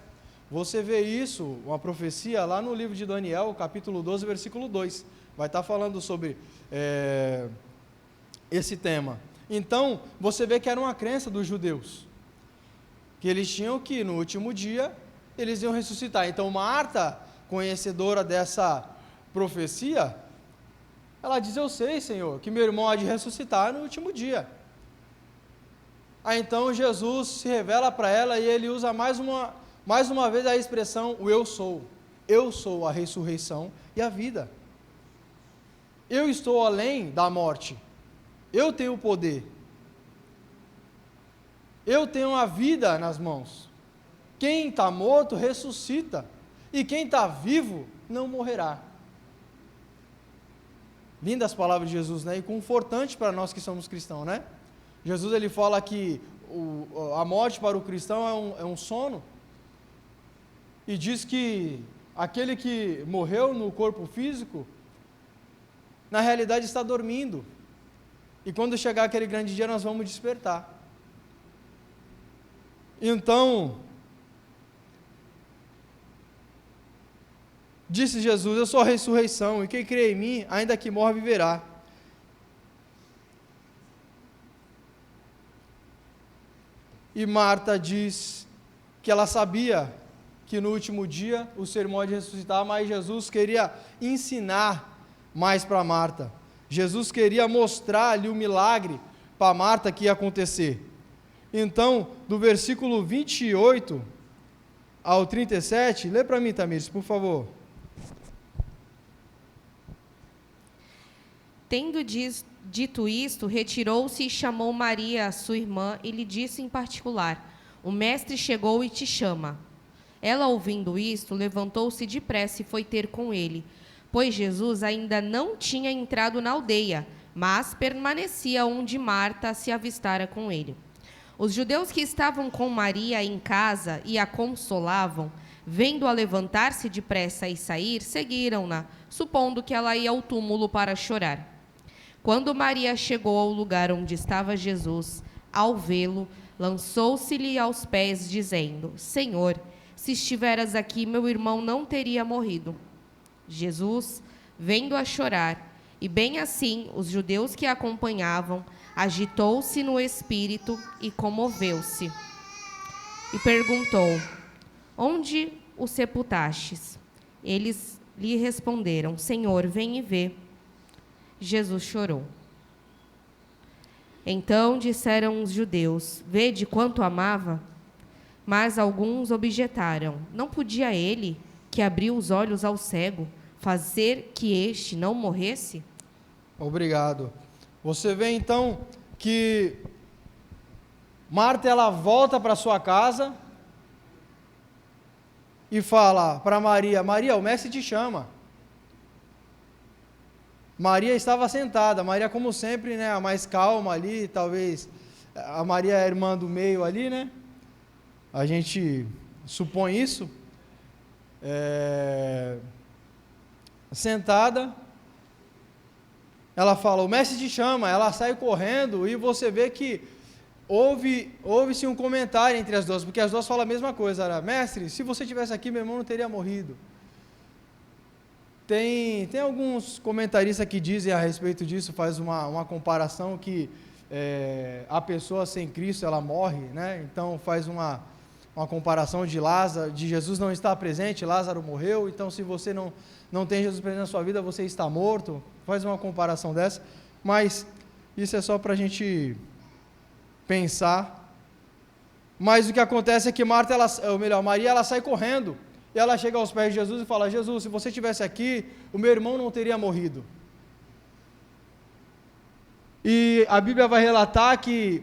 [SPEAKER 1] Você vê isso, uma profecia lá no livro de Daniel, capítulo 12, versículo 2. Vai estar falando sobre esse tema. Então, você vê que era uma crença dos judeus, que eles tinham que, no último dia, eles iam ressuscitar. Então, Marta, conhecedora dessa profecia, ela diz: eu sei, Senhor, que meu irmão há de ressuscitar no último dia. Aí, então, Jesus se revela para ela e ele usa mais uma vez a expressão, o eu sou a ressurreição e a vida. Eu estou além da morte, eu tenho o poder, eu tenho a vida nas mãos. Quem está morto ressuscita, e quem está vivo não morrerá. Lindas palavras de Jesus, né? E confortante para nós que somos cristãos, né? Jesus ele fala que a morte para o cristão é um sono, e diz que aquele que morreu no corpo físico, na realidade está dormindo, e quando chegar aquele grande dia nós vamos despertar. Então, disse Jesus: eu sou a ressurreição, e quem crê em mim, ainda que morra, viverá. E Marta diz que ela sabia que no último dia o seu irmão ia ressuscitar, mas Jesus queria ensinar mais para Marta. Jesus queria mostrar ali o milagre para Marta que ia acontecer. Então, do versículo 28 ao 37, lê para mim, Tamires, por favor.
[SPEAKER 2] Tendo dito isto, retirou-se e chamou Maria, sua irmã, e lhe disse em particular: o mestre chegou e te chama. Ela, ouvindo isto, levantou-se depressa e foi ter com ele, pois Jesus ainda não tinha entrado na aldeia, mas permanecia onde Marta se avistara com ele. Os judeus que estavam com Maria em casa e a consolavam, vendo-a levantar-se depressa e sair, seguiram-na, supondo que ela ia ao túmulo para chorar. Quando Maria chegou ao lugar onde estava Jesus, ao vê-lo, lançou-se-lhe aos pés, dizendo: Senhor, se estiveras aqui, meu irmão não teria morrido. Jesus, vendo-a chorar, e bem assim os judeus que a acompanhavam, agitou-se no espírito e comoveu-se. E perguntou: onde o sepultastes? Eles lhe responderam: Senhor, vem e vê. Jesus chorou. Então disseram os judeus: vede quanto amava. Mas alguns objetaram: não podia ele, que abriu os olhos ao cego, fazer que este não morresse?
[SPEAKER 1] Obrigado. Você vê então que Marta ela volta para sua casa e fala para Maria: Maria, o mestre te chama. Maria estava sentada, Maria como sempre, né, a mais calma ali, talvez a Maria é a irmã do meio ali, né? A gente supõe isso. Sentada, ela fala: o mestre te chama. Ela sai correndo e você vê que houve-se um comentário entre as duas, porque as duas falam a mesma coisa: era, mestre, se você estivesse aqui, meu irmão não teria morrido. Tem alguns comentaristas que dizem a respeito disso, faz uma comparação que a pessoa sem Cristo ela morre, né? Então faz uma comparação de Lázaro, de Jesus não estar presente, Lázaro morreu, então se você não tem Jesus presente na sua vida, você está morto. Faz uma comparação dessa, mas isso é só para a gente pensar. Mas o que acontece é que Maria ela sai correndo, e ela chega aos pés de Jesus e fala: Jesus, se você estivesse aqui, o meu irmão não teria morrido. E a Bíblia vai relatar que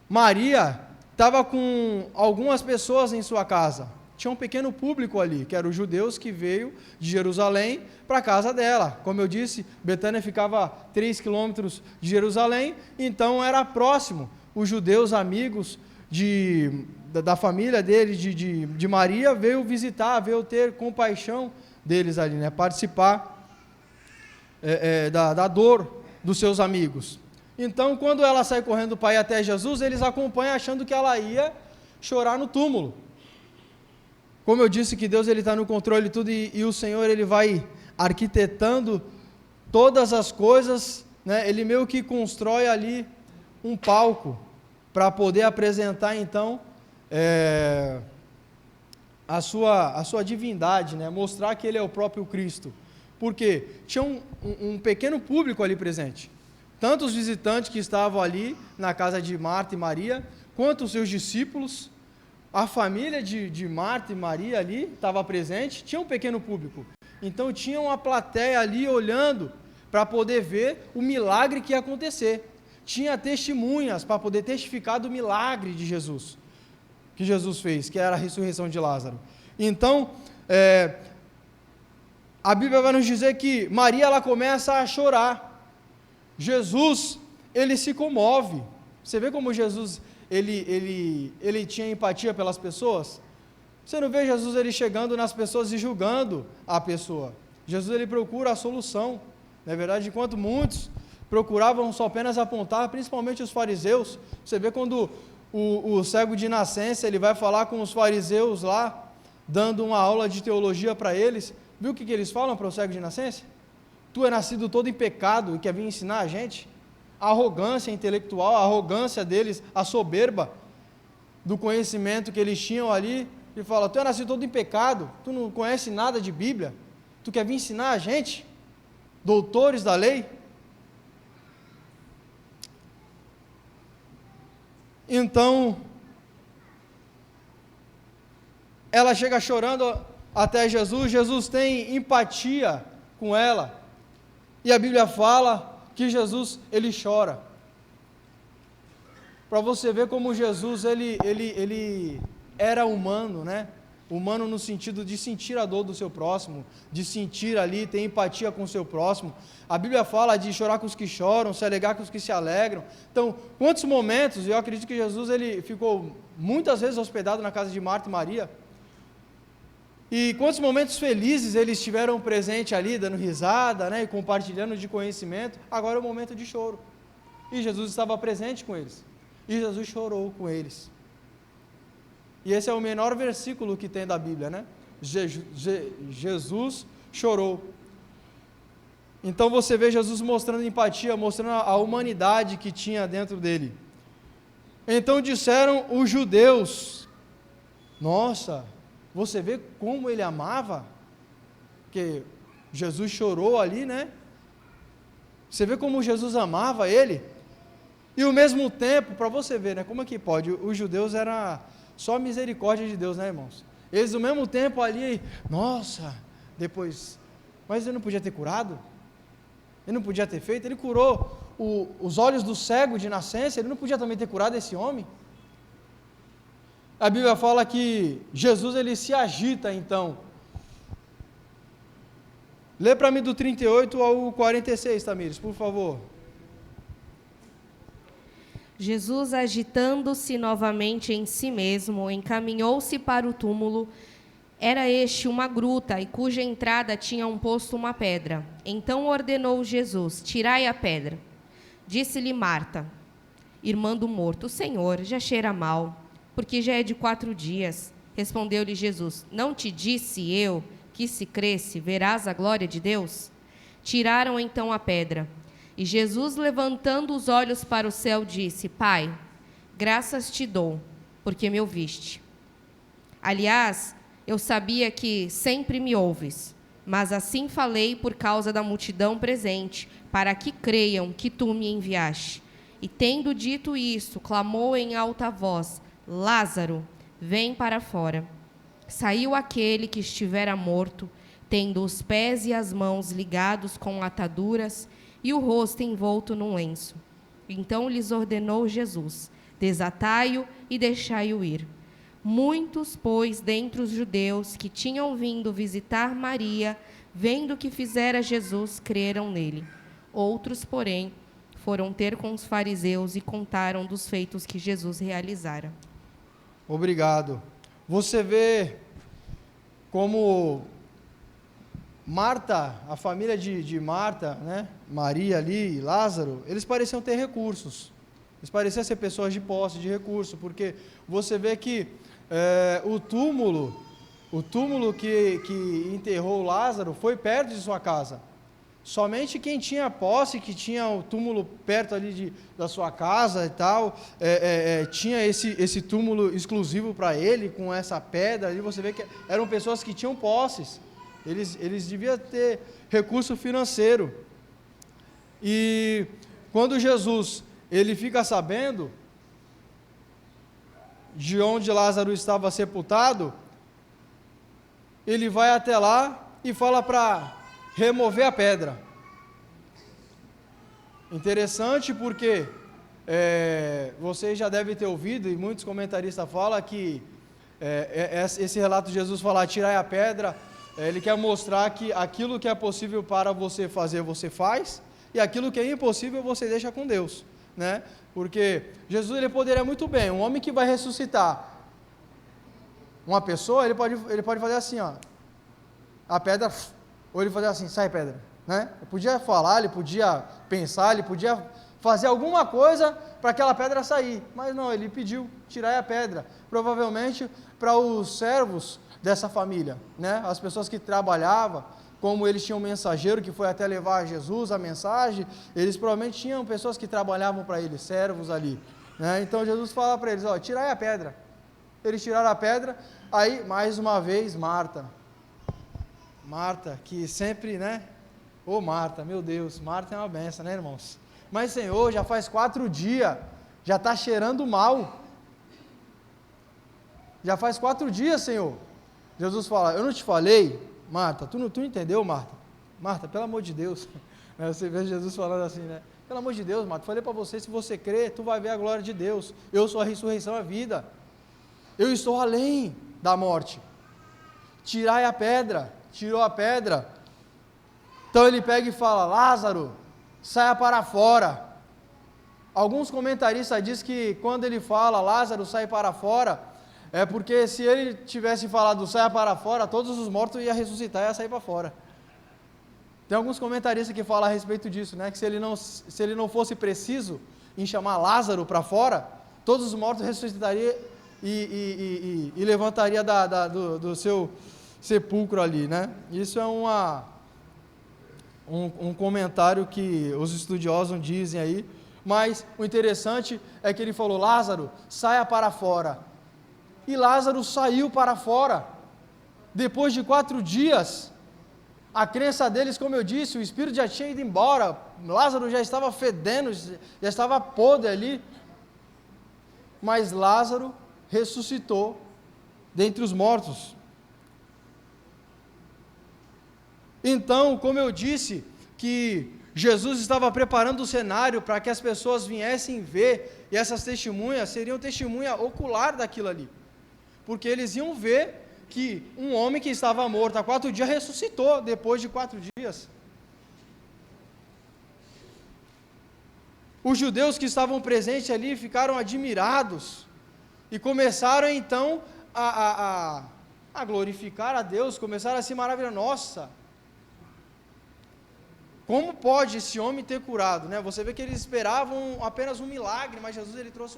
[SPEAKER 1] Maria estava com algumas pessoas em sua casa. Tinha um pequeno público ali, que eram os judeus que veio de Jerusalém para a casa dela. Como eu disse, Betânia ficava 3 quilômetros de Jerusalém, então era próximo. Os judeus amigos da família dele, de Maria, veio visitar, veio ter compaixão deles ali, né? Participar da dor dos seus amigos. Então, quando ela sai correndo para ir até Jesus, eles acompanham achando que ela ia chorar no túmulo. Como eu disse, que Deus está no controle de tudo, e o Senhor ele vai arquitetando todas as coisas, né? Ele meio que constrói ali um palco para poder apresentar então a sua divindade, né? Mostrar que ele é o próprio Cristo. Porque tinha um pequeno público ali presente, tanto os visitantes que estavam ali na casa de Marta e Maria, quanto os seus discípulos. A família de Marta e Maria ali estava presente, tinha um pequeno público. Então tinha uma plateia ali olhando para poder ver o milagre que ia acontecer. Tinha testemunhas para poder testificar do milagre de Jesus, que Jesus fez, que era a ressurreição de Lázaro. Então, a Bíblia vai nos dizer que Maria ela começa a chorar. Jesus, ele se comove. Você vê como Jesus ele tinha empatia pelas pessoas? Você não vê Jesus ele chegando nas pessoas e julgando a pessoa. Jesus ele procura a solução. Na verdade, enquanto muitos procuravam só apenas apontar, principalmente os fariseus, você vê quando o cego de nascença ele vai falar com os fariseus lá, dando uma aula de teologia para eles. Viu o que eles falam para o cego de nascença? Tu é nascido todo em pecado e quer vir ensinar a gente? A arrogância intelectual, a arrogância deles, a soberba do conhecimento que eles tinham ali, e fala: tu é nascido todo em pecado, tu não conhece nada de Bíblia, tu quer vir ensinar a gente, doutores da lei? Então, ela chega chorando até Jesus, Jesus tem empatia com ela, e a Bíblia fala que Jesus, ele chora. Para você ver como Jesus, ele era humano, né? Humano no sentido de sentir a dor do seu próximo, de sentir ali, ter empatia com o seu próximo. A Bíblia fala de chorar com os que choram, se alegrar com os que se alegram. Então, quantos momentos, eu acredito que Jesus, ele ficou muitas vezes hospedado na casa de Marta e Maria, e quantos momentos felizes eles estiveram presentes ali, dando risada, né, e compartilhando de conhecimento. Agora é o momento de choro. E Jesus estava presente com eles. E Jesus chorou com eles. E esse é o menor versículo que tem da Bíblia, né? Jesus chorou. Então você vê Jesus mostrando empatia, mostrando a humanidade que tinha dentro dele. Então disseram os judeus: nossa, você vê como ele amava? Porque Jesus chorou ali, né? Você vê como Jesus amava ele? E ao mesmo tempo, para você ver, né? Como é que pode? Os judeus eram só misericórdia de Deus, né, irmãos? Eles, ao mesmo tempo ali, nossa, depois, mas ele não podia ter curado? Ele não podia ter feito? Ele curou os olhos do cego de nascença, ele não podia também ter curado esse homem? A Bíblia fala que Jesus ele se agita então. Lê para mim do 38 ao 46, Tamires, por favor.
[SPEAKER 2] Jesus, agitando-se novamente em si mesmo, encaminhou-se para o túmulo. Era este uma gruta, e cuja entrada tinha posto uma pedra. Então ordenou Jesus: tirai a pedra. Disse-lhe Marta, irmã do morto: Senhor, já cheira mal, porque já é de 4 dias. Respondeu-lhe Jesus: não te disse eu que, se cresce, verás a glória de Deus? Tiraram então a pedra. E Jesus, levantando os olhos para o céu, disse: Pai, graças te dou, porque me ouviste. Aliás, eu sabia que sempre me ouves, mas assim falei por causa da multidão presente, para que creiam que tu me enviaste. E tendo dito isso, clamou em alta voz: Lázaro, vem para fora. saiu aquele que estivera morto, tendo os pés e as mãos ligados com ataduras e o rosto envolto num lenço. Então lhes ordenou Jesus: desatai-o e deixai-o ir. Muitos, pois, dentre os judeus que tinham vindo visitar Maria, vendo o que fizera Jesus, creram nele. Outros, porém, foram ter com os fariseus e contaram dos feitos que Jesus realizara.
[SPEAKER 1] Obrigado. Você vê como Marta, a família de Marta, né? Maria ali e Lázaro, eles pareciam ter recursos. Eles pareciam ser pessoas de posse, de recurso, porque você vê que o túmulo que enterrou Lázaro foi perto de sua casa. Somente quem tinha posse, que tinha o túmulo perto ali da sua casa e tal, tinha esse túmulo exclusivo para ele, com essa pedra ali. Você vê que eram pessoas que tinham posses. Eles deviam ter recurso financeiro. E quando Jesus ele fica sabendo de onde Lázaro estava sepultado, ele vai até lá e fala para remover a pedra. Interessante porque vocês já devem ter ouvido, e muitos comentaristas falam que esse relato de Jesus falar tirai a pedra, ele quer mostrar que aquilo que é possível para você fazer, você faz, e aquilo que é impossível, você deixa com Deus, né? Porque Jesus ele poderia muito bem, um homem que vai ressuscitar uma pessoa, ele pode fazer assim, ó, a pedra, ou ele fazer assim, sai pedra, né? Ele podia falar, ele podia pensar, ele podia fazer alguma coisa para aquela pedra sair, mas não, ele pediu tirar a pedra, provavelmente para os servos dessa família, né? As pessoas que trabalhavam, como eles tinham um mensageiro que foi até levar a Jesus a mensagem, eles provavelmente tinham pessoas que trabalhavam para eles, servos ali, né? Então Jesus fala para eles, ó, tirai a pedra. Eles tiraram a pedra, aí mais uma vez Marta, que sempre, né? Ô Marta, meu Deus, Marta é uma benção, né, irmãos? Mas Senhor, já faz 4 dias, já está cheirando mal. Já faz 4 dias, Senhor. Jesus fala, eu não te falei, Marta, tu não entendeu, Marta? Marta, pelo amor de Deus. Você vê Jesus falando assim, né? Pelo amor de Deus, Marta, falei para você, se você crer, tu vai ver a glória de Deus. Eu sou a ressurreição e a vida. Eu estou além da morte. Tirai a pedra. Tirou a pedra. Então ele pega e fala, Lázaro, saia para fora. Alguns comentaristas dizem que quando ele fala, Lázaro, sai para fora, é porque se ele tivesse falado, saia para fora, todos os mortos iam ressuscitar e ia sair para fora. Tem alguns comentaristas que falam a respeito disso, né? Que se ele não fosse preciso em chamar Lázaro para fora, todos os mortos ressuscitariam e levantaria do seu sepulcro ali, né? Isso é um comentário que os estudiosos dizem aí, mas o interessante é que ele falou, Lázaro, saia para fora. E Lázaro saiu para fora. Depois de 4 dias, a crença deles, como eu disse, o espírito já tinha ido embora, Lázaro já estava fedendo, já estava podre ali, mas Lázaro ressuscitou dentre os mortos. Então, como eu disse, que Jesus estava preparando o cenário para que as pessoas viessem ver, e essas testemunhas seriam testemunha ocular daquilo ali, porque eles iam ver que um homem que estava morto há 4 dias ressuscitou depois de 4 dias. Os judeus que estavam presentes ali ficaram admirados e começaram então a glorificar a Deus, começaram a se maravilhar, nossa, como pode esse homem ter curado, né? Você vê que eles esperavam apenas um milagre, mas Jesus ele trouxe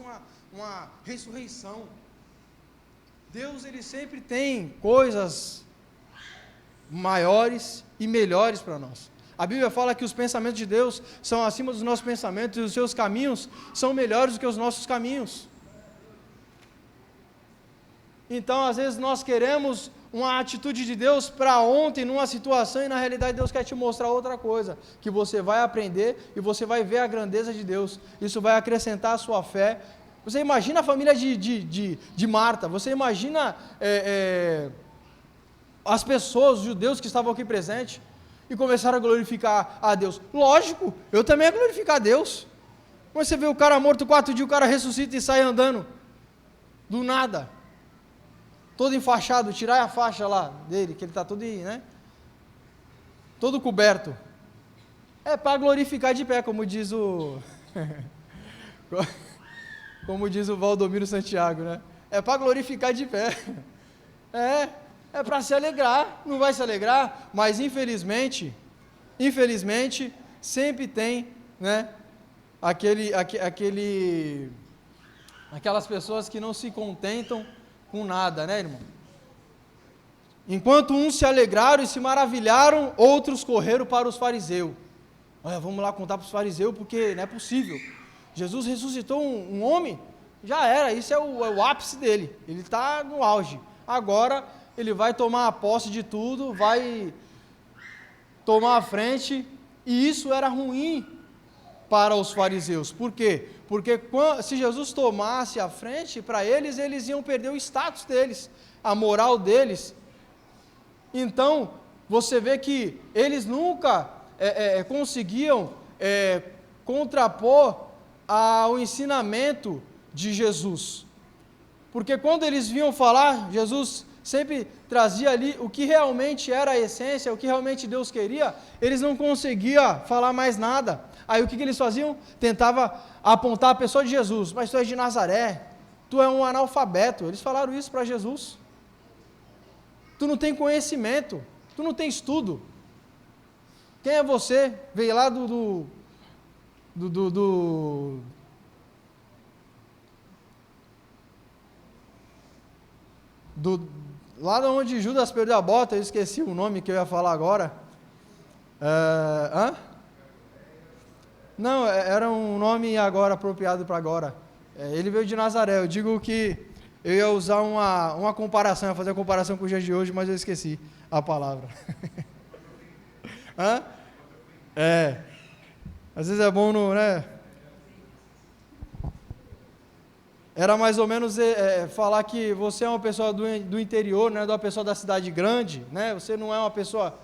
[SPEAKER 1] uma ressurreição. Deus ele sempre tem coisas maiores e melhores para nós. A Bíblia fala que os pensamentos de Deus são acima dos nossos pensamentos e os seus caminhos são melhores do que os nossos caminhos. Então, às vezes nós queremos uma atitude de Deus para ontem, numa situação, e na realidade Deus quer te mostrar outra coisa, que você vai aprender e você vai ver a grandeza de Deus. Isso vai acrescentar a sua fé. Você imagina a família de Marta, você imagina as pessoas, os judeus que estavam aqui presentes, e começaram a glorificar a Deus. Lógico, eu também ia glorificar a Deus. Mas você vê o cara morto 4 dias, o cara ressuscita e sai andando, do nada, todo enfaixado, tirar a faixa lá dele, que ele está todo, né, todo coberto. É para glorificar de pé, como diz o como diz o Valdomiro Santiago, né? É para glorificar de pé. É para se alegrar, não vai se alegrar, mas infelizmente, sempre tem, né, aquelas pessoas que não se contentam com nada, né, irmão? Enquanto uns se alegraram e se maravilharam, outros correram para os fariseus. Olha, vamos lá contar para os fariseus, porque não é possível. Jesus ressuscitou um homem, já era, isso é o ápice dele, ele está no auge. Agora ele vai tomar a posse de tudo, vai tomar a frente, e isso era ruim para os fariseus. Por quê? Porque se Jesus tomasse a frente, para eles iam perder o status deles, a moral deles. Então, você vê que eles nunca conseguiam contrapor ao ensinamento de Jesus. Porque quando eles vinham falar, Jesus sempre trazia ali o que realmente era a essência, o que realmente Deus queria, eles não conseguiam falar mais nada. Aí o que eles faziam? Tentava apontar a pessoa de Jesus, mas tu és de Nazaré, tu é um analfabeto. Eles falaram isso para Jesus. Tu não tem conhecimento, tu não tem estudo. Quem é você? Veio lá lá de onde Judas perdeu a bota, eu esqueci o nome que eu ia falar agora. Não, era um nome agora apropriado para agora. Ele veio de Nazaré. Eu digo que eu ia usar uma comparação, ia fazer a comparação com o dia de hoje, mas eu esqueci a palavra. Às vezes é bom, né? Era mais ou menos falar que você é uma pessoa do interior, não é uma pessoa da cidade grande, né? Você não é uma pessoa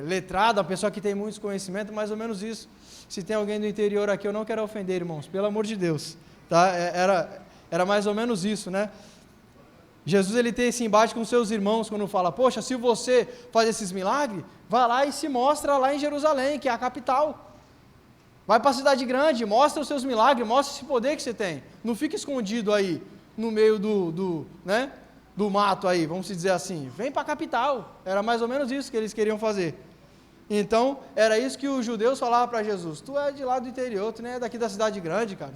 [SPEAKER 1] letrada, uma pessoa que tem muitos conhecimentos, mais ou menos isso. Se tem alguém do interior aqui, eu não quero ofender, irmãos, pelo amor de Deus, tá? Era mais ou menos isso, né? Jesus, ele tem esse embate com seus irmãos, quando fala, poxa, se você faz esses milagres, vai lá e se mostra lá em Jerusalém, que é a capital. Vai para a cidade grande, mostra os seus milagres, mostra esse poder que você tem. Não fica escondido aí, no meio do mato aí, vamos dizer assim. Vem para a capital. Era mais ou menos isso que eles queriam fazer. Então, era isso que os judeus falavam para Jesus. Tu é de lá do interior, tu não é daqui da cidade grande, cara.